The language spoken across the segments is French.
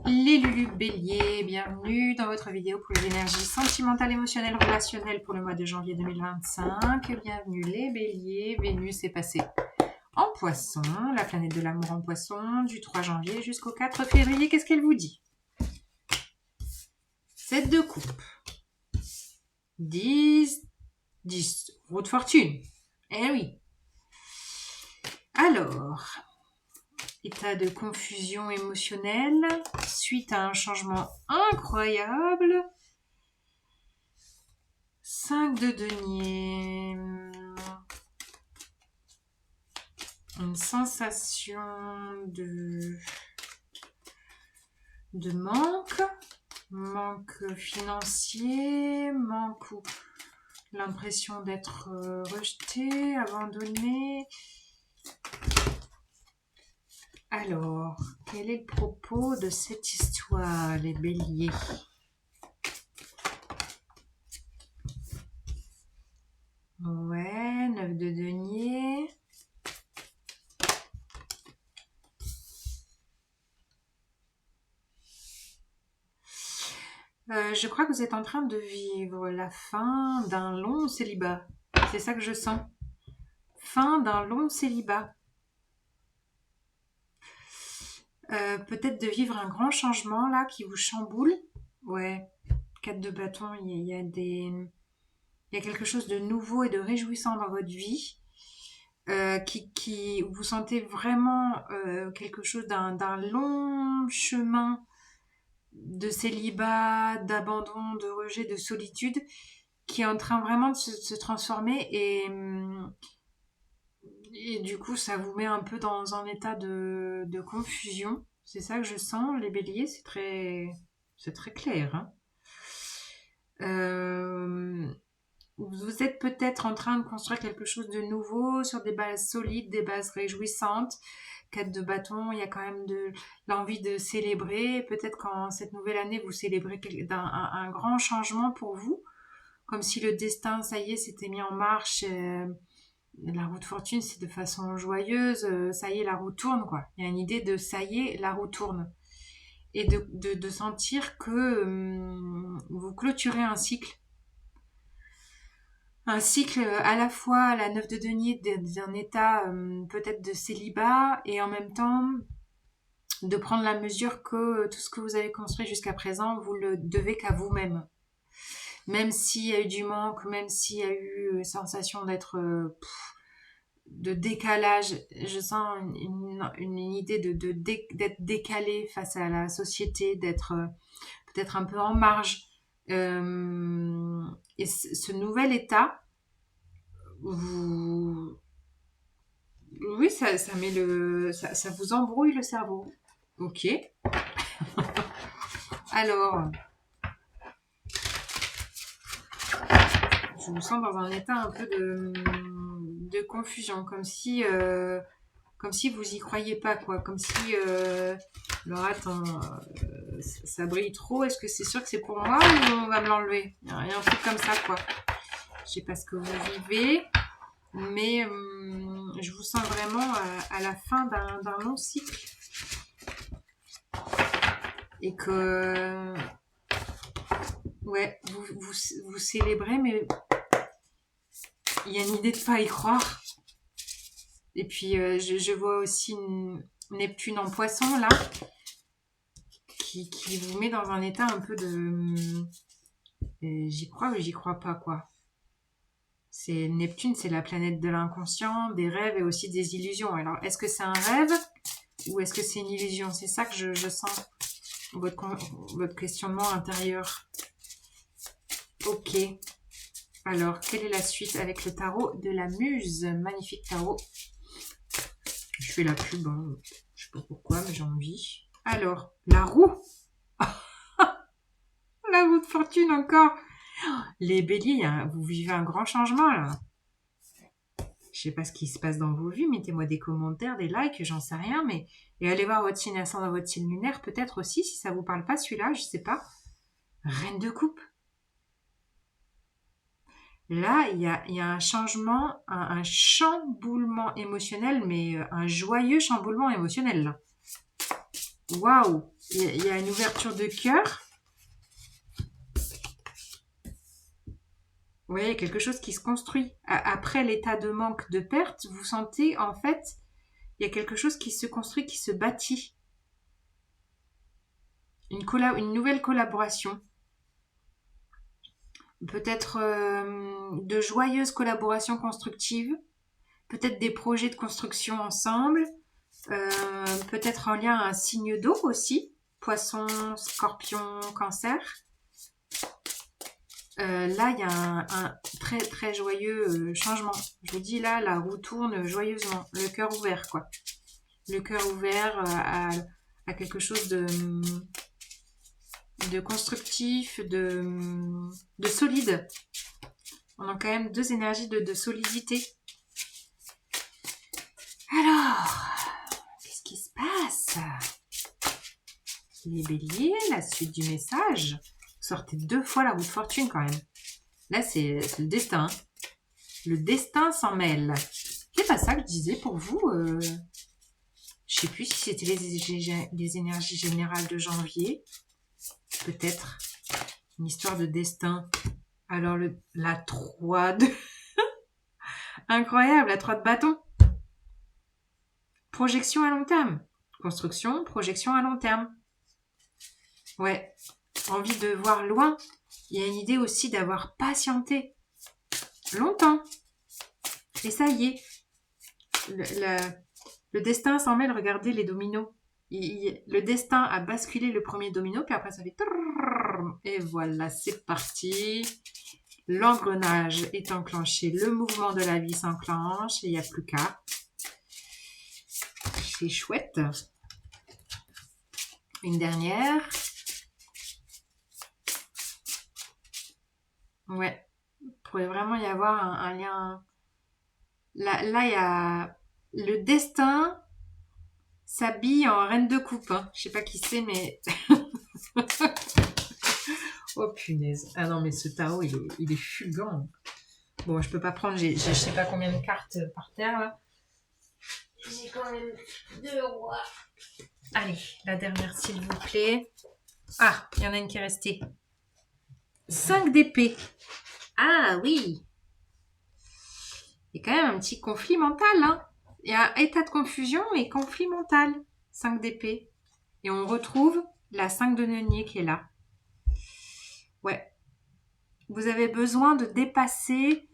Les Lulu Bélier, bienvenue dans votre vidéo pour les énergies sentimentales, émotionnelles, relationnelles pour le mois de janvier 2025. Bienvenue les Béliers, Vénus est passée en Poisson, la planète de l'amour en Poisson, du 3 janvier jusqu'au 4 février. Qu'est-ce qu'elle vous dit? 7 de coupe, 10, roue de fortune. Eh oui. Alors, état de confusion émotionnelle suite à un changement incroyable. 5 de denier. Une sensation de manque financier, manque ou l'impression d'être rejeté, abandonné. Alors, quel est le propos de cette histoire, les béliers? Ouais, 9 de denier. Je crois que vous êtes en train de vivre la fin d'un long célibat. C'est ça que je sens. Fin d'un long célibat. Peut-être de vivre un grand changement là qui vous chamboule. Ouais, 4 de bâton, il y a quelque chose de nouveau et de réjouissant dans votre vie. Qui vous sentez vraiment quelque chose d'un long chemin de célibat, d'abandon, de rejet, de solitude qui est en train vraiment de se transformer et du coup ça vous met un peu dans un état de confusion. C'est ça que je sens, les béliers, c'est très clair. Hein. Vous êtes peut-être en train de construire quelque chose de nouveau sur des bases solides, des bases réjouissantes. 4 de bâton, il y a quand même de l'envie de célébrer. Peut-être qu'en cette nouvelle année, vous célébrez un grand changement pour vous. Comme si le destin, ça y est, s'était mis en marche. La roue de fortune, c'est de façon joyeuse. Ça y est, la roue tourne, quoi. Il y a une idée de ça y est, la roue tourne. Et de sentir que vous clôturez un cycle. Un cycle à la fois à la 9 de denier d'un état peut-être de célibat et en même temps de prendre la mesure que tout ce que vous avez construit jusqu'à présent, vous le devez qu'à vous-même. Même s'il y a eu du manque, même s'il y a eu sensation d'être de décalage, je sens une idée d'être décalé face à la société, d'être peut-être un peu en marge. Et ce nouvel état, oui, ça met ça vous embrouille le cerveau. Ok. Alors, je vous sens dans un état un peu de confusion, comme si vous y croyez pas, quoi. Comme si, alors attends, ça brille trop. Est-ce que c'est sûr que c'est pour moi ou on va me l'enlever? Il y a un truc comme ça, quoi. Je sais pas ce que vous vivez. Mais je vous sens vraiment à la fin d'un long cycle. Et que, ouais, vous célébrez, mais il y a une idée de pas y croire. Et puis, je vois aussi Neptune en Poisson, là, qui vous met dans un état un peu de... j'y crois ou j'y crois pas, quoi. Neptune, c'est la planète de l'inconscient, des rêves et aussi des illusions. Alors, est-ce que c'est un rêve ou est-ce que c'est une illusion? C'est ça que je sens, votre questionnement intérieur. Ok. Alors, quelle est la suite avec le tarot de la Muse? Magnifique tarot. Je fais la pub, hein. Je sais pas pourquoi, mais j'ai envie. Alors, la roue. La roue de fortune encore. Les béliers, vous vivez un grand changement là. Je sais pas ce qui se passe dans vos vies, mettez-moi des commentaires, des likes, j'en sais rien, mais et allez voir votre signe ascendant, votre signe lunaire, peut-être aussi, si ça vous parle pas celui-là, je sais pas. Reine de coupe. Là, il y a un changement, un chamboulement émotionnel, mais un joyeux chamboulement émotionnel là. Waouh! Il y a une ouverture de cœur. Vous voyez, quelque chose qui se construit. Après l'état de manque, de perte, vous sentez, en fait, il y a quelque chose qui se construit, qui se bâtit. Une nouvelle collaboration. Peut-être de joyeuses collaborations constructives. Peut-être des projets de construction ensemble. Peut-être en lien à un signe d'eau aussi. Poisson, scorpion, cancer. Là, il y a un très très joyeux changement. Je vous dis là, la roue tourne joyeusement, le cœur ouvert quoi. Le cœur ouvert à quelque chose de constructif, de solide. On a quand même deux énergies de solidité. Alors, qu'est-ce qui se passe? Les béliers, la suite du message. Vous sortez 2 fois la roue de fortune quand même. Là, c'est le destin. Le destin s'en mêle. C'est pas ça que je disais pour vous. Je sais plus si c'était les énergies générales de janvier. Peut-être une histoire de destin. Alors, la 3 de... Incroyable, la 3 de bâton. Projection à long terme. Construction, projection à long terme. Ouais, envie de voir loin. Il y a une idée aussi d'avoir patienté longtemps. Et ça y est, le destin s'en mêle. Regardez les dominos. Le destin a basculé le premier domino, puis après ça fait... Et voilà, c'est parti. L'engrenage est enclenché. Le mouvement de la vie s'enclenche. Et il n'y a plus qu'à. C'est chouette. Une dernière. Ouais. Il pourrait vraiment y avoir un lien. Là, il y a le destin s'habille en reine de coupe. Hein. Je sais pas qui c'est, mais... Oh punaise. Ah non, mais ce tarot, il est fulgurant. Bon, je peux pas prendre, je sais pas combien de cartes par terre là. J'ai quand même 2 rois. Allez, la dernière s'il vous plaît. Ah, il y en a une qui est restée. 5 d'épée. Ah oui. Il y a quand même un petit conflit mental. Hein. Il y a état de confusion et conflit mental. 5 d'épée. Et on retrouve la 5 de denier qui est là. Ouais. Vous avez besoin de dépasser.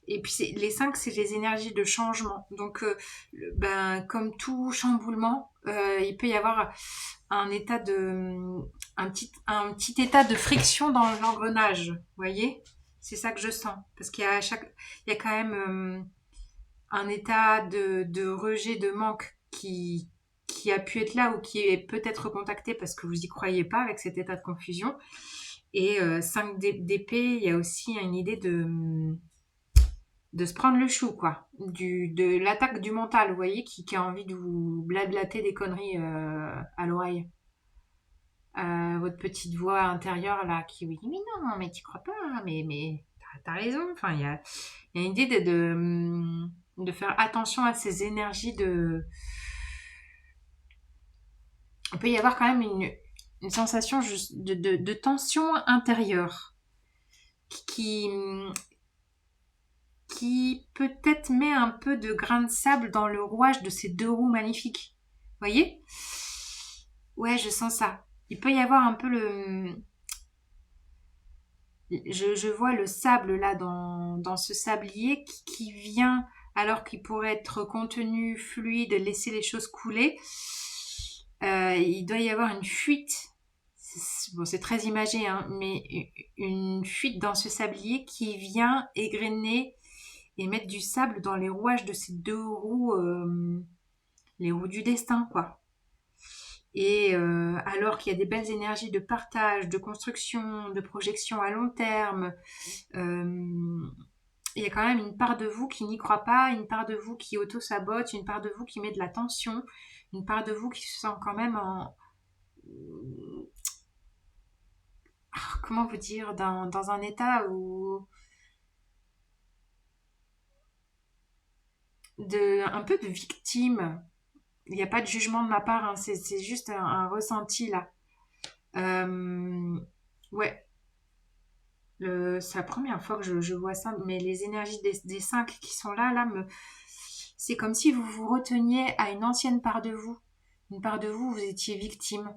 Et puis les 5, c'est les énergies de changement. Donc, comme tout chamboulement, il peut y avoir un petit état de friction dans l'engrenage. Vous voyez? C'est ça que je sens. Parce qu'il y a quand même un état de rejet, de manque qui a pu être là ou qui est peut-être contacté parce que vous n'y croyez pas avec cet état de confusion. Et 5 d'épée, il y a aussi une idée de se prendre le chou, quoi. De l'attaque du mental, vous voyez, qui a envie de vous blablater des conneries à l'oreille. Votre petite voix intérieure, là, qui vous dit « Mais non, mais tu crois pas, mais t'as raison. » Enfin, il y a une idée de faire attention à ces énergies de... Il peut y avoir quand même une sensation de tension intérieure qui, qui peut-être met un peu de grain de sable dans le rouage de ces 2 roues magnifiques. Vous voyez? Ouais, je sens ça. Il peut y avoir un peu je vois le sable là dans ce sablier qui vient alors qu'il pourrait être contenu, fluide, laisser les choses couler. Il doit y avoir une fuite. Bon, c'est très imagé, hein, mais une fuite dans ce sablier qui vient égrener et mettre du sable dans les rouages de ces 2 roues, les roues du destin, quoi. Et alors qu'il y a des belles énergies de partage, de construction, de projection à long terme, il y a quand même une part de vous qui n'y croit pas, une part de vous qui auto-sabote, une part de vous qui met de la tension, une part de vous qui se sent quand même comment vous dire, dans un état où... un peu de victime. Il n'y a pas de jugement de ma part, hein, c'est juste un ressenti là. Euh, ouais, c'est la première fois que je vois ça, mais les énergies des cinq qui sont là, c'est comme si vous vous reteniez à une ancienne part de vous. Une part de vous, vous étiez victime.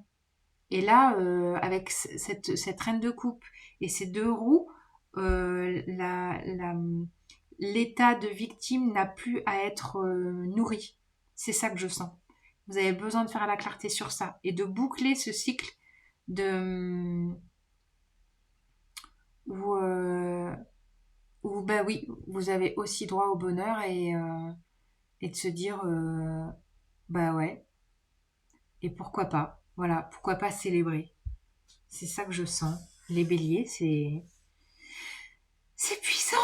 Et là, avec cette reine de coupe et ces deux roues, l'état de victime n'a plus à être nourri. C'est ça que je sens. Vous avez besoin de faire la clarté sur ça et de boucler ce cycle de où, bah oui, vous avez aussi droit au bonheur et de se dire bah ouais, et pourquoi pas. Voilà, pourquoi pas célébrer. C'est ça que je sens. Les béliers, c'est puissant.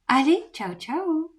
Allez, ciao ciao.